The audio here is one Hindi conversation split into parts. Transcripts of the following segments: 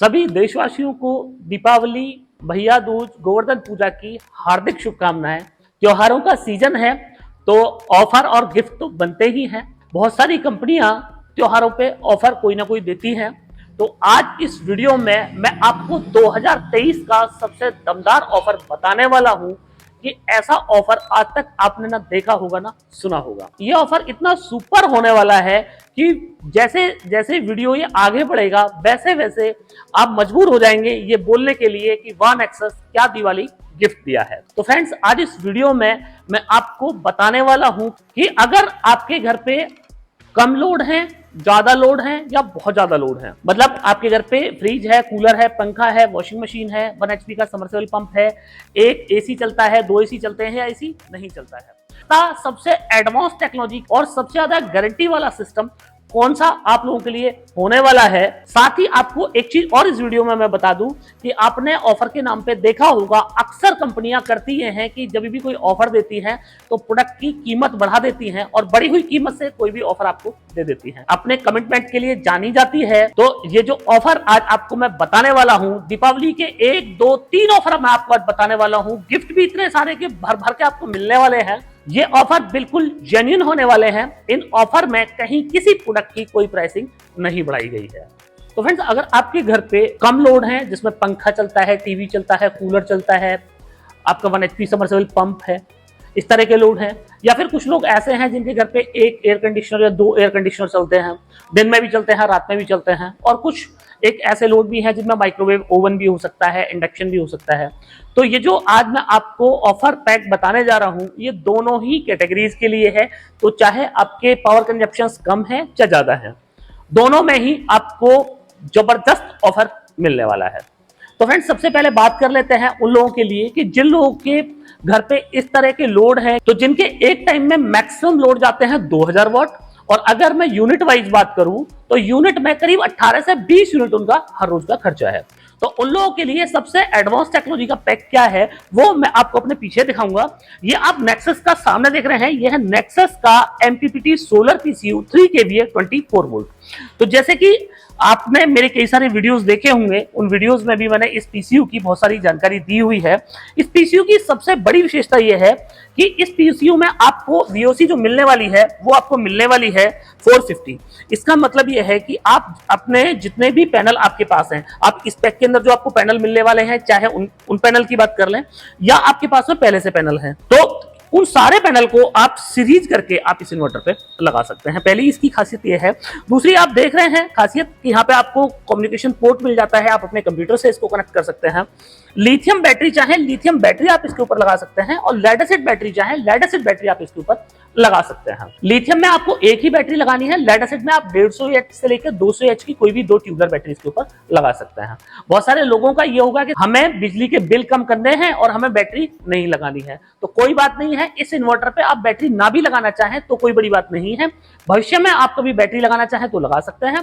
सभी देशवासियों को दीपावली, भैया दूज, गोवर्धन पूजा की हार्दिक शुभकामनाएं। त्योहारों का सीजन है तो ऑफर और गिफ्ट तो बनते ही हैं। बहुत सारी कंपनियां त्योहारों पे ऑफर कोई ना कोई देती हैं। तो आज इस वीडियो में मैं आपको 2023 का सबसे दमदार ऑफर बताने वाला हूं कि ऐसा ऑफर आज तक आपने ना देखा होगा ना सुना होगा। ये ऑफर इतना सुपर होने वाला है कि जैसे जैसे वीडियो ये आगे बढ़ेगा वैसे वैसे आप मजबूर हो जाएंगे ये बोलने के लिए कि वाह नेक्सस क्या दिवाली गिफ्ट दिया है। तो फ्रेंड्स, आज इस वीडियो में मैं आपको बताने वाला हूं कि अगर आपके घर पे कम लोड है, ज्यादा लोड है या बहुत ज्यादा लोड है, मतलब आपके घर पे फ्रिज है, कूलर है, पंखा है, वॉशिंग मशीन है, 1 HP का समरसेबल पंप है, एक एसी चलता है, 2 एसी चलते हैं या एसी नहीं चलता है, सबसे एडवांस टेक्नोलॉजी और सबसे ज्यादा गारंटी वाला सिस्टम कौन सा आप लोगों के लिए होने वाला है। साथ ही आपको एक चीज और इस वीडियो में मैं बता दूं कि आपने ऑफर के नाम पे देखा होगा अक्सर कंपनियां करती ये हैं कि जब भी कोई ऑफर देती हैं तो प्रोडक्ट की कीमत बढ़ा देती हैं और बढ़ी हुई कीमत से कोई भी ऑफर आपको दे देती हैं, अपने कमिटमेंट के लिए जानी जाती है। तो ये जो ऑफर आज आपको मैं बताने वाला हूं, दीपावली के 1, 2, 3 ऑफर मैं आपको आज बताने वाला हूं। गिफ्ट भी इतने सारे के भर भर के आपको मिलने वाले हैं। ये ऑफर बिल्कुल जेन्युइन होने वाले हैं। इन ऑफर में कहीं किसी प्रोडक्ट की कोई प्राइसिंग नहीं बढ़ाई गई है। तो फ्रेंड्स, अगर आपके घर पे कम लोड है जिसमें पंखा चलता है, टीवी चलता है, कूलर चलता है, आपका 1 HP समरसेबल पंप है, इस तरह के लोड हैं, या फिर कुछ लोग ऐसे हैं जिनके घर पे एक एयर कंडीशनर या 2 एयर कंडीशनर चलते हैं, दिन में भी चलते हैं, रात में भी चलते हैं, और कुछ एक ऐसे लोड भी हैं जिनमें माइक्रोवेव ओवन भी हो सकता है, इंडक्शन भी हो सकता है। तो ये जो आज मैं आपको ऑफर पैक बताने जा रहा हूं ये दोनों ही कैटेगरीज के लिए है। तो चाहे आपके पावर कंजप्शन कम है या ज्यादा है, दोनों में ही आपको जबरदस्त ऑफर मिलने वाला है। तो फ्रेंड्स, सबसे पहले बात कर लेते हैं उन लोगों के लिए कि जिन लोगों के घर पे इस तरह के लोड है, तो जिनके एक टाइम में मैक्सिमम लोड जाते हैं 2000 वॉट, और अगर मैं यूनिट वाइज बात करूं तो यूनिट में करीब 18 से 20 यूनिट उनका हर रोज का खर्चा है। तो उन लोगों के लिए सबसे एडवांस टेक्नोलॉजी का पैक क्या है वो मैं आपको अपने पीछे दिखाऊंगा। ये आप नेक्सस का सामने देख रहे हैं, ये है नेक्सस का MPPT solar PCU 3 kVA 24 volt. तो जैसे कि आपने मेरे कई सारे वीडियोस देखे होंगे, उन वीडियोस में भी मैंने इस PCU की बहुत सारी जानकारी दी हुई है। इस PCU की सबसे बड़ी विशेषता यह है कि इस PCU में आपको VOC जो मिलने वाली है वो आपको मिलने वाली है 450। इसका मतलब यह है कि आप अपने जितने भी पैनल आपके पास हैं, आप इस पैक के अंदर जो आपको पैनल मिलने वाले हैं, चाहे उन पैनल की बात कर लें या आपके पास में पहले से पैनल हैं, तो उन सारे पैनल को आप सीरीज करके आप इस इन्वर्टर पे लगा सकते हैं। पहली इसकी खासियत यह है। दूसरी आप देख रहे हैं खासियत कि यहाँ पे आपको कम्युनिकेशन पोर्ट मिल जाता है, आप अपने कंप्यूटर से इसको कनेक्ट कर सकते हैं। लिथियम बैटरी चाहे लिथियम बैटरी आप इसके ऊपर लगा सकते हैं, और लेड एसिड बैटरी चाहे लेड एसिड बैटरी आप इसके ऊपर लगा सकते हैं। लिथियम में आपको एक ही बैटरी लगानी है, लेड एसिड में आप 150 H से लेकर 200 H की कोई भी 2 ट्यूबलर बैटरी इसके ऊपर लगा सकते हैं। बहुत सारे लोगों का ये होगा कि हमें बिजली के बिल कम करने हैं और हमें बैटरी नहीं लगानी है, तो कोई बात नहीं है। इस इन्वर्टर पे आप बैटरी ना भी लगाना चाहें तो कोई बड़ी बात नहीं है। भविष्य में आप कभी बैटरी लगाना चाहें तो लगा सकते हैं।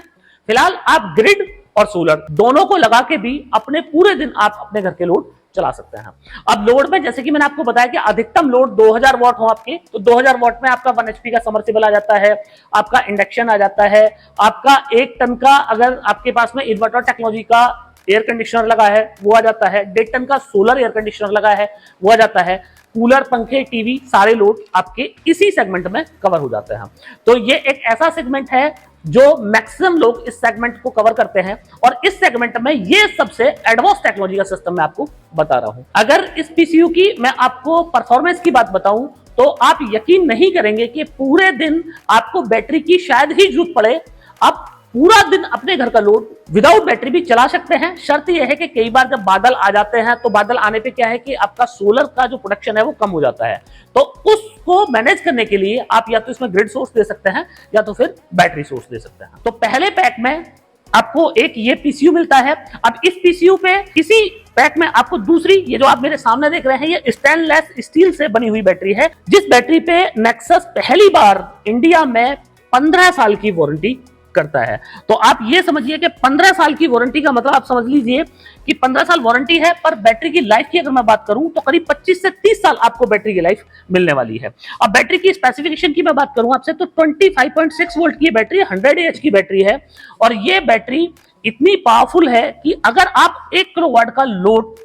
फिलहाल आप ग्रिड और सोलर दोनों को लगा के भी अपने पूरे दिन आप अपने घर के लोड चला सकते हैं। अब लोड में जैसे कि मैंने आपको बताया कि अधिकतम लोड 2000 वॉट हो आपके, तो 2000 वॉट में आपका 1 HP का समरसेबल आ जाता है, आपका इंडक्शन आ जाता है, आपका 1 टन का अगर आपके पास में इन्वर्टर टेक्नोलॉजी का एयर कंडीशनर लगा है वो आ जाता है, 1.5 टन का सोलर एयर कंडीशनर लगा है वो आ जाता है, कूलर, पंखे, टीवी सारे लोड आपके इसी सेगमेंट में कवर हो जाते हैं। तो ये एक ऐसा सेगमेंट है जो मैक्सिमम लोग इस सेगमेंट को कवर करते हैं, और इस सेगमेंट में ये सबसे एडवांस टेक्नोलॉजी का सिस्टम मैं आपको बता रहा हूं। अगर इस PCU की मैं आपको परफॉर्मेंस की बात बताऊं तो आप यकीन नहीं करेंगे कि पूरे दिन आपको बैटरी की शायद ही जरूरत पड़े। आप पूरा दिन अपने घर का लोड विदाउट बैटरी भी चला सकते हैं। शर्त यह है कि कई बार जब बादल आ जाते हैं तो बादल आने पे क्या है कि आपका सोलर का जो प्रोडक्शन है वो कम हो जाता है, तो उसको मैनेज करने के लिए आप या तो इसमें ग्रिड सोर्स दे सकते हैं या तो फिर बैटरी सोर्स दे सकते हैं। तो पहले पैक में आपको एक ये PCU मिलता है। अब इस PCU पे इसी पैक में आपको दूसरी, ये जो आप मेरे सामने देख रहे हैं, ये स्टेनलेस स्टील से बनी हुई बैटरी है, जिस बैटरी पे नेक्सस पहली बार इंडिया में 15 साल की वारंटी करता है। तो आप ये समझिए कि 15 साल की वारंटी का मतलब आप समझ लीजिए कि 15 साल वारंटी है, पर बैटरी की लाइफ की अगर मैं बात करूं तो करीब 25 से 30 साल आपको बैटरी की लाइफ मिलने वाली है। अब बैटरी की स्पेसिफिकेशन की मैं बात करूं आपसे तो 25.6 वोल्ट की बैटरी 100 AH की बैटरी है, और ये बैटरी इतनी पावरफुल है कि अगर आप 1 किलोवाट का लोड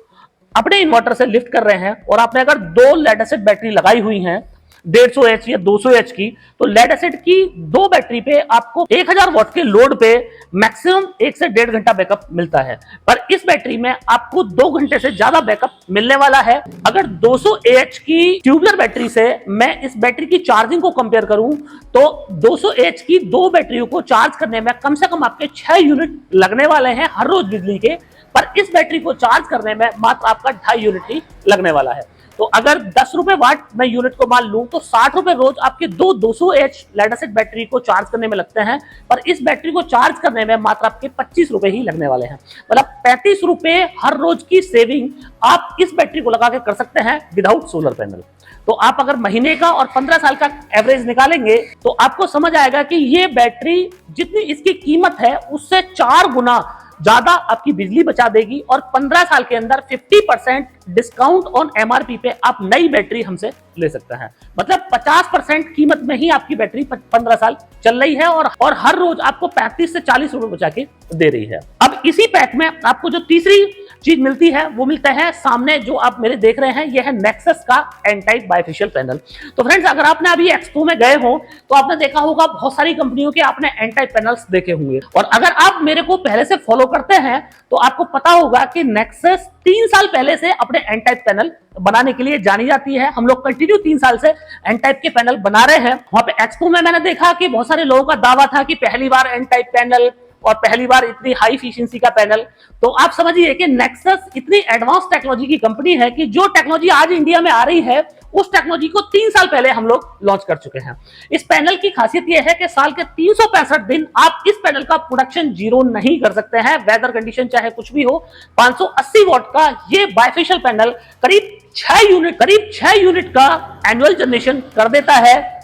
अपने इन्वर्टर से लिफ्ट कर रहे हैं और आपने अगर 2 लेड एसिड बैटरी लगाई हुई हैं 150H या 200H की, तो लेड एसिड की 2 बैटरी पे आपको 1000 वॉट के लोड पे मैक्सिमम 1 से 1.5 घंटा बैकअप मिलता है। पर इस बैटरी में आपको 2 घंटे से ज्यादा बैकअप मिलने वाला है। अगर 200AH की ट्यूबलर बैटरी से मैं इस बैटरी की चार्जिंग को कंपेयर करूं तो 200AH की 2 बैटरियों को चार्ज करने में कम से कम आपके 6 यूनिट लगने वाले हैं हर रोज बिजली के। पर इस बैटरी को चार्ज करने में मात्र आपका 2.5 यूनिट ही लगने वाला है। तो अगर 10 रुपए वाट मैं यूनिट को मान लूं तो 60 रुपए रोज आपके 200H लेड एसिड बैटरी को चार्ज करने में लगते हैं। पर इस बैटरी को चार्ज करने में मात्र आपके 25 रुपए ही लगने वाले हैं। मतलब 35 रुपए हर रोज की सेविंग आप इस बैटरी को लगा के कर सकते हैं विदाउट सोलर पैनल। तो आप अगर महीने का और 15 साल का एवरेज निकालेंगे तो आपको समझ आएगा कि ये बैटरी जितनी इसकी कीमत है उससे 4 गुना ज्यादा आपकी बिजली बचा देगी और 15 साल के अंदर 50% डिस्काउंट ऑन एमआरपी पे आप नई बैटरी हमसे ले सकते हैं। मतलब 50% कीमत में ही आपकी बैटरी 15 साल चल रही है और हर रोज आपको 35 से 40 रुपए बचा के दे रही है। अब इसी पैक में आपको जो तीसरी चीज मिलती है वो मिलता है सामने जो आप मेरे देख रहे हैं, यह है नेक्सस का एन टाइप बाइफेशियल पैनल। तो फ्रेंड्स अगर आपने अभी एक्सपो में गए हो तो आपने देखा होगा बहुत सारी कंपनियों के आपने एन टाइप पैनल्स देखे होंगे। और अगर आप मेरे को पहले से फॉलो करते हैं तो आपको पता होगा कि नेक्सस 3 साल पहले से अपने एन टाइप पैनल बनाने के लिए जानी जाती है। हम लोग कंटिन्यू 3 साल से एन टाइप के पैनल बना रहे हैं। वहां पे एक्सपो में मैंने देखा कि बहुत सारे लोगों का दावा था कि पहली बार एन टाइप पैनल और पहली बार इतनी हाई एफिशिएंसी का पैनल। तो आप समझिए कि नेक्सस इतनी एडवांस टेक्नोलॉजी की कंपनी है कि जो टेक्नोलॉजी आज इंडिया में आ रही है उस टेक्नोलॉजी को 3 साल पहले हम लोग लॉन्च कर चुके हैं। इस पैनल की खासियत यह है कि साल के 365 दिन आप इस पैनल का प्रोडक्शन जीरो नहीं कर सकते हैं, वेदर कंडीशन चाहे कुछ भी हो। 580 वॉट का ये बाइफेशियल पैनल करीब 6 यूनिट का एनुअल जनरेशन कर देता है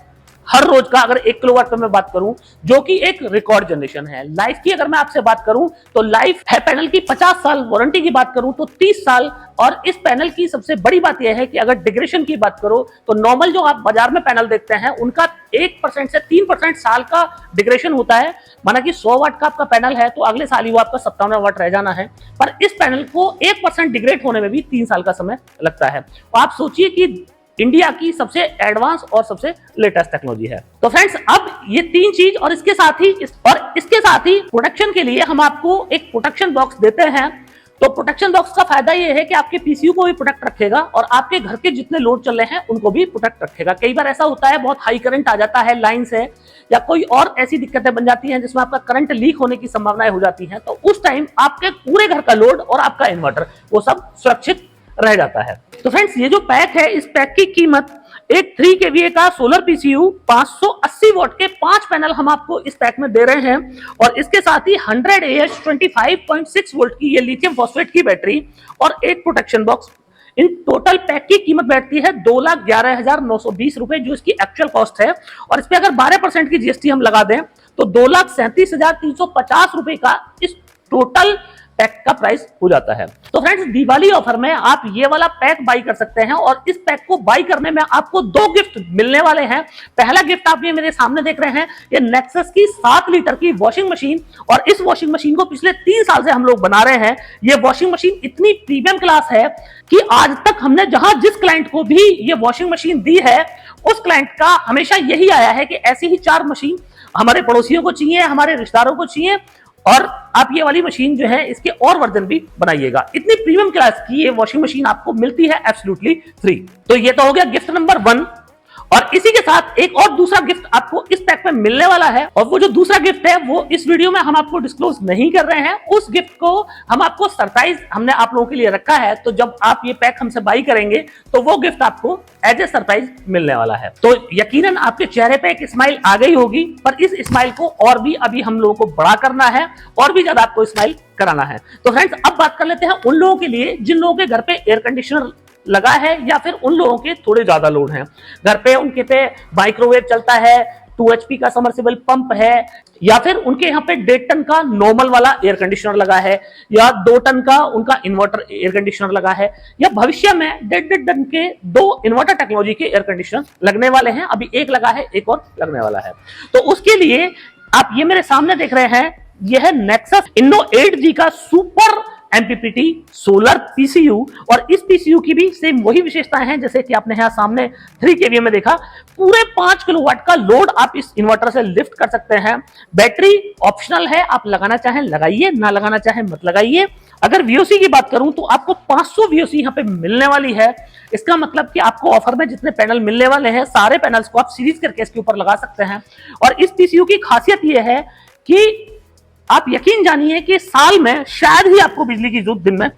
हर रोज का। अगर 1 किलोवाट पे मैं बात करूं जो कि एक रिकॉर्ड जनरेशन है। लाइफ की अगर मैं आपसे बात करूं तो लाइफ है पैनल की 50 साल, वारंटी की बात करूं तो 30 साल। और इस पैनल की सबसे बड़ी बात यह है कि अगर डिग्रेशन की बात करो तो नॉर्मल जो आप बाजार में पैनल देखते हैं उनका 1% से 3% साल का डिग्रेशन होता है। माना कि 100 वाट का आपका पैनल है तो अगले साल ही वो आपका 57 वाट रह जाना है। पर इस पैनल को 1% डिग्रेड होने में भी 3 साल का समय लगता है। तो आप सोचिए कि इंडिया की सबसे एडवांस और सबसे लेटेस्ट टेक्नोलॉजी है। तो फ्रेंड्स अब ये 3 चीज और इसके साथ ही प्रोटेक्शन के लिए हम आपको एक प्रोटेक्शन बॉक्स देते हैं। तो प्रोटेक्शन बॉक्स का फायदा ये है कि आपके पीसीयू को भी प्रोटेक्ट रखेगा और आपके घर के जितने लोड चल रहे हैं उनको भी प्रोटेक्ट रखेगा। कई बार ऐसा होता है बहुत हाई करंट आ जाता है लाइन से या कोई और ऐसी दिक्कतें बन जाती हैं जिसमें आपका करंट लीक होने की संभावनाएं हो जाती हैं। तो उस टाइम आपके पूरे घर का लोड और आपका इन्वर्टर वो सब सुरक्षित रह जाता है। तो फ्रेंड्स ये जो पैक है इस पैक की कीमत एक 3 kVA का सोलर पीसीयू 580 वॉट के 5 पैनल हम आपको इस पैक में दे रहे हैं और इसके साथ ही 100AH 25.6 वोल्ट की ये लिथियम फॉस्फेट की बैटरी और एक protection box. In total pack की कीमत बैठती है 2,11,920 रुपए जो इसकी एक्चुअल कॉस्ट है। और इस पे अगर 12% की जीएसटी हम लगा दें तो 2,37,350 रुपए का इस टोटल पैक का प्राइस हो जाता है। तो फ्रेंड्स दिवाली ऑफर में आप ये वाला पैक बाई कर सकते हैं और इस पैक को बाई करने में आपको 2 गिफ्ट मिलने वाले हैं। पहला गिफ्ट आप ये मेरे सामने देख रहे हैं, ये नेक्सस की 7 लीटर की वॉशिंग मशीन। और इस वॉशिंग मशीन को पिछले 3 साल से हम लोग बना रहे हैं। ये वॉशिंग मशीन इतनी प्रीमियम क्लास है कि आज तक हमने जहां जिस क्लाइंट को भी ये वॉशिंग मशीन दी है उस क्लाइंट का हमेशा यही आया है कि ऐसी ही 4 मशीन हमारे पड़ोसियों को चाहिए, हमारे रिश्तेदारों को चाहिए और आप ये वाली मशीन जो है इसके और वर्जन भी बनाइएगा। इतनी प्रीमियम क्लास की ये वॉशिंग मशीन आपको मिलती है एब्सोल्युटली फ्री। तो ये तो हो गया गिफ्ट नंबर 1 और इसी के साथ एक और दूसरा गिफ्ट आपको इस पैक में मिलने वाला है। और वो जो दूसरा गिफ्ट है वो इस वीडियो में हम आपको डिस्क्लोज नहीं कर रहे हैं। उस गिफ्ट को हम आपको सरप्राइज हमने आप लोगों के लिए रखा है। तो जब आप ये पैक हमसे बाई करेंगे तो वो गिफ्ट आपको एज ए सरप्राइज मिलने वाला है। तो यकीनन आपके चेहरे पे एक स्माइल आ गई होगी, पर इस स्माइल को और भी अभी हम लोगों को बड़ा करना है और भी ज्यादा आपको स्माइल कराना है। तो फ्रेंड्स अब बात कर लेते हैं उन लोगों के लिए जिन लोगों के घर पे एयर कंडीशनर लगा है या फिर उन लोगों के थोड़े ज्यादा लोड हैं घर पे, उनके पे माइक्रोवेव चलता है, 2 HP का समर्सिबल पंप है या फिर उनके यहाँ पे 1.5 टन का नॉर्मल वाला एयर कंडीशनर लगा है या 2 टन का उनका इन्वर्टर एयर कंडीशनर लगा है या भविष्य में 1.5 टन के 2 इन्वर्टर टेक्नोलॉजी के एयर कंडीशनर लगने वाले हैं। अभी एक लगा है, एक और लगने वाला है। तो उसके लिए आप ये मेरे सामने देख रहे हैं यह है नेक्सस इन्नो 8G का सुपर MPPT सोलर पीसीयू। और इस पीसीयू की भी सेम वही विशेषताएं हैं जैसे कि आपने यहां सामने 3 kVA में देखा। पूरे 5 किलोवाट का लोड आप इस इन्वर्टर से लिफ्ट कर सकते हैं। बैटरी ऑप्शनल है, आप लगाना चाहें लगाइए, ना लगाना चाहें मत लगाइए। अगर VOC की बात करूं तो आपको 500 VOC यहां पे मिलने वाली है। इसका मतलब कि आपको ऑफर में जितने पैनल मिलने वाले हैं सारे पैनल्स को आप सीरीज करके इसके ऊपर लगा सकते हैं। और इस पीसीयू की खासियत यह है कि आप यकीन जानिए कि साल में शायद ही आपको बिजली की जरूरत दिन में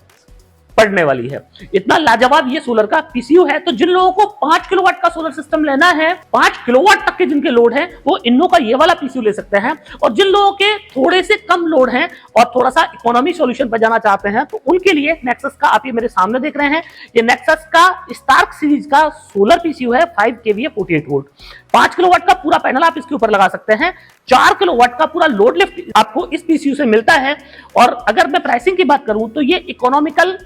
पड़ने वाली है। इतना लाजवाब ये सोलर का पीसीयू है। तो जिन लोगों को 5 किलोवाट का सोलर सिस्टम लेना है, 5 किलोवाट तक के जिनके लोड है, वो इन्नो का ये वाला पीसीयू ले सकते हैं। और जिन लोगों के थोड़े से कम लोड है और थोड़ा सा इकोनॉमी सॉल्यूशन पर जाना चाहते हैं तो उनके लिए नेक्सस का, आप ये मेरे सामने देख रहे हैं, ये नेक्सस का स्टार्क सीरीज का सोलर पीसीयू है 5 kVA 48 वोल्ट। 5 किलोवाट का पूरा पैनल आप इसके ऊपर लगा सकते हैं। 4 किलोवाट का पूरा लोड लिफ्ट आपको इस पीसीयू से मिलता है। और अगर मैं प्राइसिंग की बात करूं तो ये इकोनॉमिकल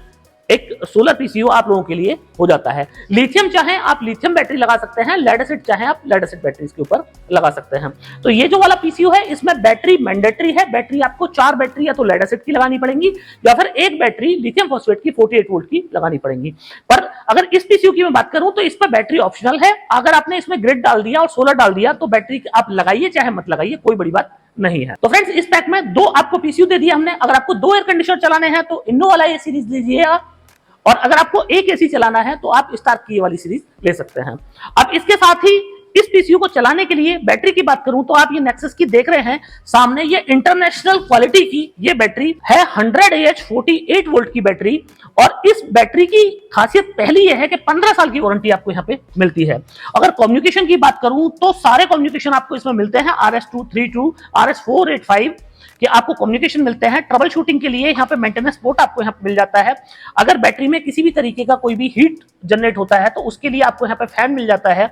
एक सोलर पीसीयू आप लोगों के लिए हो जाता है। लिथियम चाहे आप लिथियम बैटरी लगा सकते हैं, लेड एसिड चाहे आप लेड एसिड बैटरी इसके ऊपर लगा सकते हैं। तो ये जो वाला पीसीयू है इसमें बैटरी मैंडेटरी है। बैटरी आपको 4 बैटरी या तो लेड एसिड की लगानी पड़ेंगी या फिर एक बैटरी लिथियम फॉस्फेट की 48 वोल्ट की लगानी पड़ेगी। पर अगर इस पीसीयू की मैं बात करूं तो इस पर बैटरी ऑप्शनल है। अगर आपने इसमें ग्रिड डाल दिया और सोलर डाल दिया तो बैटरी आप लगाइए चाहे मत लगाइए, कोई बड़ी बात नहीं है। तो फ्रेंड्स इस पैक में 2 आपको पीसीयू दे दिया हमने। अगर आपको 2 एयर कंडीशनर चलाने हैं तो इन्नो वाला ये सीरीज लीजिएगा, और अगर आपको एक एसी चलाना है तो आप स्टार्क की वाली सीरीज ले सकते हैं। अब इसके साथ ही इस पीसीयू को चलाने के लिए बैटरी की बात करूं तो आप ये नेक्सस की देख रहे हैं सामने, ये इंटरनेशनल क्वालिटी की ये बैटरी है 100Ah 48 वोल्ट की बैटरी। और इस बैटरी की खासियत पहली यह है कि 15 साल की वारंटी आपको यहाँ पे मिलती है। अगर कम्युनिकेशन की बात करूं तो सारे कम्युनिकेशन आपको इसमें मिलते हैं, RS-232, RS-485 कि आपको कम्युनिकेशन मिलते हैं। ट्रबल शूटिंग के लिए यहाँ पे मेंटेनेंस पोर्ट आपको यहाँ पे मिल जाता है। अगर बैटरी में किसी भी तरीके का कोई भी हीट जनरेट होता है तो उसके लिए आपको यहाँ पे फैन मिल जाता है।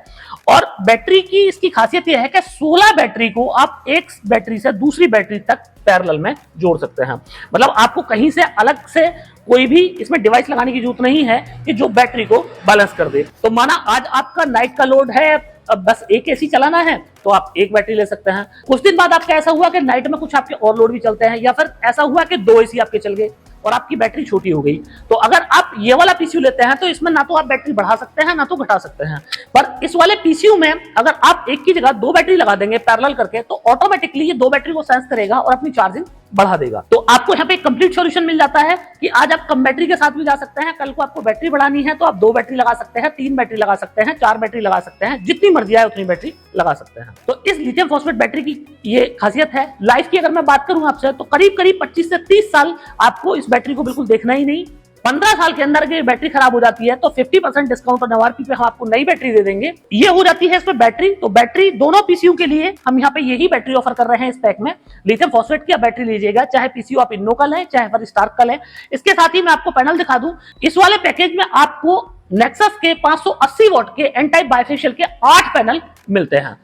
और बैटरी की इसकी खासियत यह है कि 16 बैटरी को आप एक बैटरी से दूसरी बैटरी तक पैरेलल में जोड़ सकते हैं। मतलब आपको कहीं से अलग से कोई भी इसमें डिवाइस लगाने की जरूरत नहीं है कि जो बैटरी को बैलेंस कर दे। तो माना आज आपका नाइट का लोड है, अब बस एक एसी चलाना है तो आप एक बैटरी ले सकते हैं। कुछ दिन बाद आपका ऐसा हुआ कि नाइट में कुछ आपके और लोड भी चलते हैं, या फिर ऐसा हुआ कि 2 एसी आपके चल गए और आपकी बैटरी छोटी हो गई, तो अगर आप ये वाला पीसीयू लेते हैं तो इसमें ना तो आप बैटरी बढ़ा सकते हैं ना तो घटा सकते हैं। पर इस वाले पीसीयू में अगर आप एक की जगह 2 बैटरी लगा देंगे पैरेलल करके तो ऑटोमेटिकली ये 2 बैटरी को सेंस करेगा और अपनी चार्जिंग बढ़ा देगा। तो आपको यहाँ पे एक कंप्लीट सॉल्यूशन मिल जाता है कि आज आप कम बैटरी के साथ भी जा सकते हैं, कल को आपको बैटरी बढ़ानी है तो आप 2 बैटरी लगा सकते हैं, 3 बैटरी लगा सकते हैं, 4 बैटरी लगा सकते हैं, जितनी मर्जी आए उतनी बैटरी लगा सकते हैं। तो इस लिथियम फॉस्फेट बैटरी की ये खासियत है। लाइफ की अगर मैं बात करूं आपसे तो करीब करीब 25 से 30 साल आपको इस बैटरी को बिल्कुल देखना ही नहीं। 15 साल के अंदर अगर बैटरी खराब हो जाती है तो 50% डिस्काउंट और MRP पे हम आपको नई बैटरी दे देंगे। ये हो जाती है इसमें बैटरी। तो बैटरी दोनों पीसीयू के लिए हम यहाँ पे यही बैटरी ऑफर कर रहे हैं इस पैक में। लिथियम फॉस्फेट की आप बैटरी लीजिएगा, चाहे पीसीयू आप इन्नो का लें चाहे फिर स्टार्क का लें। इसके साथ ही मैं आपको पैनल दिखा दूं, इस वाले पैकेज में आपको नेक्सस के 580 वॉट के एन टाइप बाइफेशियल के 8 पैनल मिलते हैं।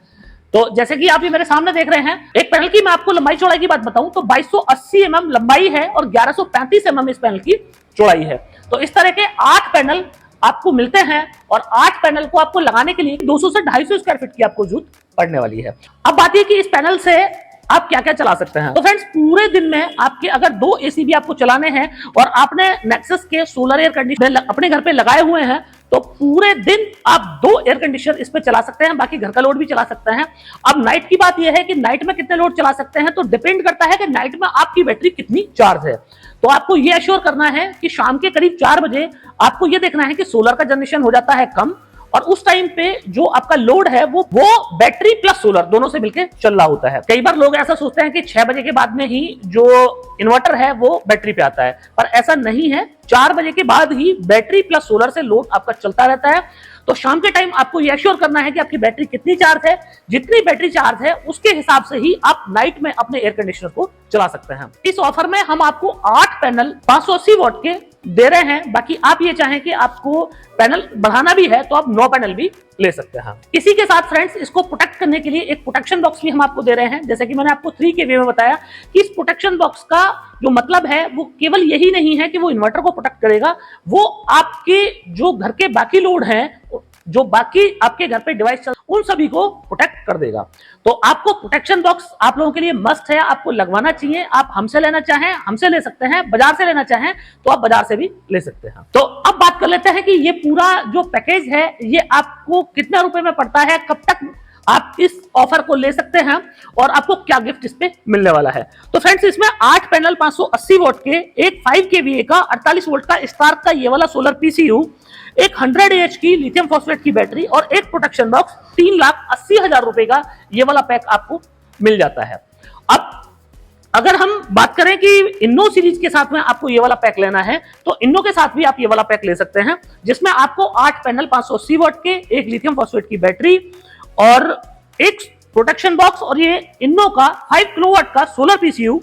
तो जैसे कि आप ये मेरे सामने देख रहे हैं, एक पैनल की मैं आपको लंबाई चौड़ाई की बात बताऊं तो 2280 mm लंबाई है और 1135 mm इस पैनल की चौड़ाई है। तो इस तरह के 8 पैनल आपको मिलते हैं और 8 पैनल को आपको लगाने के लिए 200 से 250 स्क्वायर फीट की आपको जरूरत पड़ने वाली है। अब बात यह कि इस पैनल से आप क्या क्या चला सकते हैं। तो फ्रेंड्स पूरे दिन में आपके अगर 2 एसी भी आपको चलाने हैं और आपने नेक्सस के सोलर एयर कंडीशनर अपने घर पे लगाए हुए हैं तो पूरे दिन आप 2 एयर कंडीशनर इस पे चला सकते हैं, बाकी घर का लोड भी चला सकते हैं। अब नाइट की बात यह है कि नाइट में कितने लोड चला सकते हैं तो डिपेंड करता है कि नाइट में आपकी बैटरी कितनी चार्ज है। तो आपको यह एश्योर करना है कि शाम के करीब 4 बजे आपको यह देखना है कि सोलर का जनरेशन हो जाता है कम और उस टाइम पे जो आपका लोड है वो बैटरी प्लस सोलर दोनों से मिलकर चल रहा होता है। कई बार लोग ऐसा सोचते हैं कि 6 बजे के बाद में ही जो इन्वर्टर है वो बैटरी पे आता है, पर ऐसा नहीं है। 4 बजे के बाद ही बैटरी प्लस सोलर से लोड आपका चलता रहता है। तो शाम के टाइम आपको यह एश्योर करना है कि आपकी बैटरी कितनी चार्ज है। जितनी बैटरी चार्ज है उसके हिसाब से ही आप नाइट में अपने एयर कंडीशनर को चला सकते हैं। इस ऑफर में हम आपको 8 पैनल 580 वॉट के दे रहे हैं। बाकी आप ये चाहें कि आपको पैनल बढ़ाना भी है तो आप 9 पैनल भी ले सकते हैं। इसी के साथ फ्रेंड्स इसको प्रोटेक्ट करने के लिए एक प्रोटेक्शन बॉक्स भी हम आपको दे रहे हैं। जैसे कि मैंने आपको 3 kVA में बताया कि इस प्रोटेक्शन बॉक्स का जो मतलब है वो केवल यही नहीं है कि वो इन्वर्टर को प्रोटेक्ट करेगा, वो आपके जो घर के बाकी लोड हैं, जो बाकी आपके घर पे डिवाइस चल उन सभी को प्रोटेक्ट कर देगा। तो आपको प्रोटेक्शन बॉक्स आप लोगों के लिए मस्ट है, आपको लगवाना चाहिए। आप हमसे लेना चाहें हमसे ले सकते हैं, बाजार से लेना चाहें तो आप बाजार से भी ले सकते हैं। तो अब बात कर लेते हैं कि ये पूरा जो पैकेज है ये आपको कितने रुपए में पड़ता है, कब तक आप इस ऑफर को ले सकते हैं और आपको क्या गिफ्ट इस पे मिलने वाला है। तो फ्रेंड्स इसमें 8 पैनल 580 वोल्ट के, एक 5 kVA का 48 वोल्ट का स्टार्क का ये वाला सोलर पीसीयू, एक 100 AH की लिथियम फॉस्फेट की बैटरी और एक प्रोटेक्शन बॉक्स, 3,80,000 रुपए का ये वाला पैक आपको मिल जाता है। अब अगर हम बात करें कि इन्नो सीरीज के साथ में आपको ये वाला पैक लेना है तो इन्नो के साथ भी आप ये वाला पैक ले सकते हैं, जिसमें आपको 8 पैनल 580 वोल्ट के, एक लिथियम फॉस्फेट की बैटरी और एक प्रोटेक्शन बॉक्स और ये इन्नो का 5 किलोवाट का सोलर पीसीयू।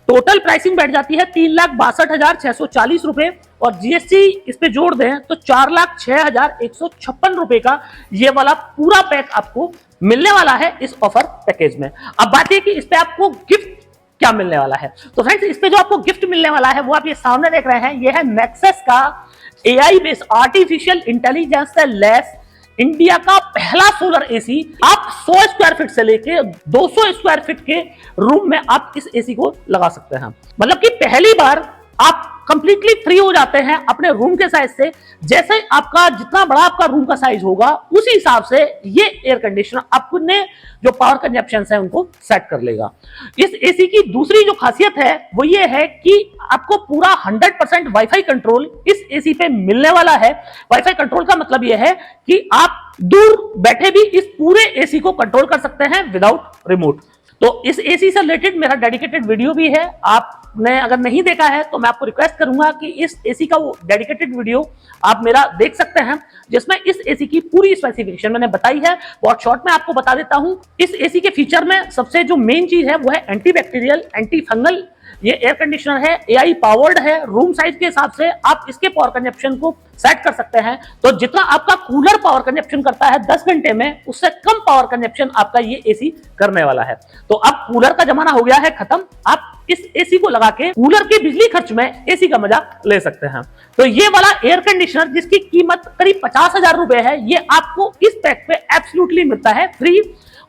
टोटल प्राइसिंग बैठ जाती है 3,62,640 रुपए और जीएसटी इस पे जोड़ दें तो 4,06,156 रुपए का ये वाला पूरा पैक आपको मिलने वाला है इस ऑफर पैकेज में। अब बात है कि इस पे आपको गिफ्ट क्या मिलने वाला है। तो फ्रेंड्स इस पे जो आपको गिफ्ट मिलने वाला है वो आप ये सामने देख रहे हैं, ये है नेक्सस का एआई बेस्ड आर्टिफिशियल इंटेलिजेंस से लैस इंडिया का पहला सोलर एसी। आप 100 स्क्वायर फीट से लेके 200 स्क्वायर फीट के रूम में आप इस एसी को लगा सकते हैं। मतलब कि पहली बार आप कंप्लीटली फ्री हो जाते हैं अपने रूम के साइज से। जैसे आपका जितना बड़ा आपका रूम का साइज होगा उसी हिसाब से ये एयर कंडीशनर अपने जो पावर कंजप्शन है उनको सेट कर लेगा। इस एसी की दूसरी जो खासियत है वो ये है कि आपको पूरा 100% वाईफाई कंट्रोल इस एसी पे मिलने वाला है। वाईफाई कंट्रोल का मतलब ये है कि आप दूर बैठे भी इस पूरे एसी को कंट्रोल कर सकते हैं विदाउट रिमोट। तो इस एसी से रिलेटेड मेरा डेडिकेटेड वीडियो भी है, आपने अगर नहीं देखा है तो मैं आपको रिक्वेस्ट करूंगा कि इस एसी का वो डेडिकेटेड वीडियो आप मेरा देख सकते हैं, जिसमें इस एसी की पूरी स्पेसिफिकेशन मैंने बताई है। बहुत शॉर्ट में आपको बता देता हूं। इस एसी के फीचर में सबसे जो मेन चीज है वो है एंटी बैक्टीरियल, एंटी फंगल। ये एयर कंडीशनर है, एआई पावर्ड है। रूम साइज के हिसाब से आप इसके पावर कंजप्शन को सेट कर सकते हैं। तो जितना आपका कूलर पावर कंजप्शन करता है 10 घंटे में, उससे कम पावर कंजप्शन आपका ये एसी करने वाला है। तो अब कूलर का जमाना हो गया है खत्म, आप इस एसी को लगा के कूलर के बिजली खर्च में एसी का मजा ले सकते हैं। तो ये वाला एयर कंडीशनर जिसकी कीमत करीब 50,000 रुपए है, ये आपको इस पैक पे एब्सोल्युटली मिलता है फ्री।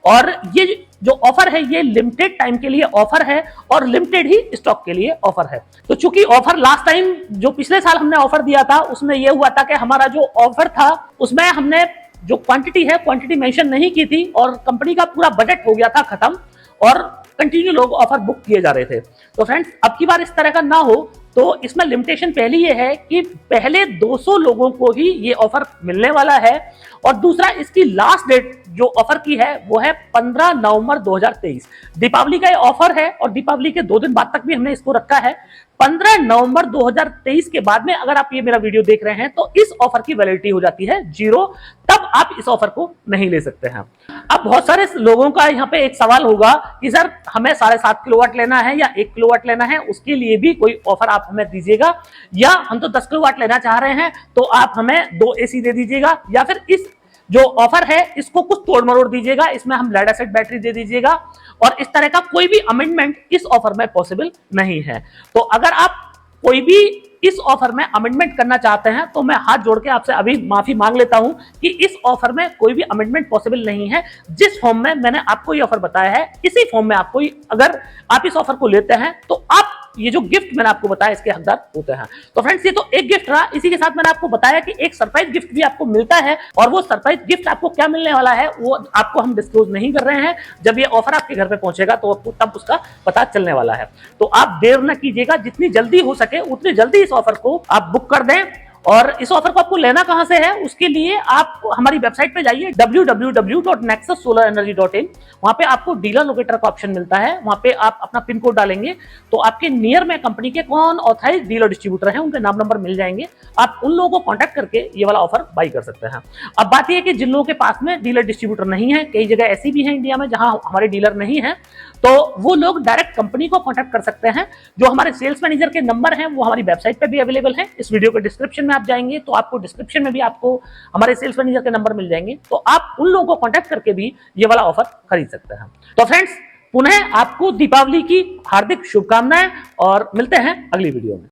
और ये जो ऑफर है ये लिमिटेड टाइम के लिए ऑफर है और लिमिटेड ही स्टॉक के लिए ऑफर है। तो चूंकि ऑफर लास्ट टाइम जो पिछले साल हमने ऑफर दिया था उसमें ये हुआ था कि हमारा जो ऑफर था उसमें हमने जो क्वांटिटी मेंशन नहीं की थी और कंपनी का पूरा बजट हो गया था खत्म और कंटिन्यू लोग ऑफर बुक किए जा रहे थे। तो फ्रेंड्स अब की बार इस तरह का ना हो, तो इसमें लिमिटेशन पहली ये है कि पहले 200 लोगों को ही ये ऑफर मिलने वाला है और दूसरा इसकी लास्ट डेट जो ऑफर की है वो है 15 नवंबर 2023। दीपावली का ये ऑफर है और दीपावली के 2 दिन बाद तक भी हमने इसको रखा है। 15 नवंबर 2023 के बाद में अगर आप ये मेरा वीडियो देख रहे हैं तो इस ऑफर की वैलिडिटी हो जाती है 0, तब आप इस ऑफर को नहीं ले सकते हैं। अब बहुत सारे लोगों का यहाँ पे एक सवाल होगा कि सर हमें 7.5 किलोवाट लेना है या 1 किलोवाट लेना है, उसके लिए भी कोई ऑफर आप हमें दीजिएगा, या हम तो 10 किलोवाट लेना चाह रहे हैं तो आप हमें 2 एसी दे दीजिएगा, या फिर इस जो ऑफर है इसको कुछ तोड़ मरोड़ दीजिएगा, इसमें हम लेड एसिड बैटरी दे दीजिएगा। और इस तरह का कोई भी अमेंडमेंट इस ऑफर में पॉसिबल नहीं है। तो अगर आप कोई भी इस ऑफर में अमेंडमेंट करना चाहते हैं तो मैं हाथ जोड़ के आपसे अभी माफी मांग लेता हूं कि इस ऑफर में कोई भी अमेंडमेंट पॉसिबल नहीं है। जिस फॉर्म में मैंने आपको ये ऑफर बताया है इसी फॉर्म में आपको, अगर आप इस ऑफर को लेते हैं तो आप ये जो गिफ्ट मैंने आपको बताया इसके हकदार होते हैं। तो फ्रेंड्स ये तो एक गिफ्ट रहा, इसी के साथ मैंने आपको बताया कि एक सरप्राइज गिफ्ट भी आपको मिलता है और वो सरप्राइज गिफ्ट आपको क्या मिलने वाला है वो आपको हम डिस्क्लोज नहीं कर रहे हैं। जब ये ऑफर आपके घर पे पहुंचेगा तो आपको तब उसका पता चलने वाला है। तो आप देर न कीजिएगा, जितनी जल्दी हो सके उतनी जल्दी इस ऑफर को आप बुक कर दें। और इस ऑफर को आपको लेना कहां से है, उसके लिए आप हमारी वेबसाइट पे जाइए www.nexussolarenergy.in। वहां पे आपको डीलर लोकेटर का ऑप्शन मिलता है, वहां पे आप अपना पिन कोड डालेंगे तो आपके नियर में कंपनी के कौन ऑथराइज डीलर डिस्ट्रीब्यूटर हैं उनके नाम नंबर मिल जाएंगे। आप उन लोगों को कांटेक्ट करके ये वाला ऑफर बाई कर सकते हैं। अब बात यह है कि जिन लोगों के पास में डीलर डिस्ट्रीब्यूटर नहीं है, कई जगह ऐसी भी है इंडिया में जहां हमारे डीलर नहीं है, तो वो लोग डायरेक्ट कंपनी को कांटेक्ट कर सकते हैं। जो हमारे सेल्स मैनेजर के नंबर हैं वो हमारी वेबसाइट पे भी अवेलेबल है। इस वीडियो के डिस्क्रिप्शन में आप जाएंगे तो आपको डिस्क्रिप्शन में भी आपको हमारे सेल्स मैनेजर के नंबर मिल जाएंगे, तो आप उन लोगों को कांटेक्ट करके भी ये वाला ऑफर खरीद सकते हैं। तो फ्रेंड्स पुनः आपको दीपावली की हार्दिक शुभकामनाएं और मिलते हैं अगली वीडियो में।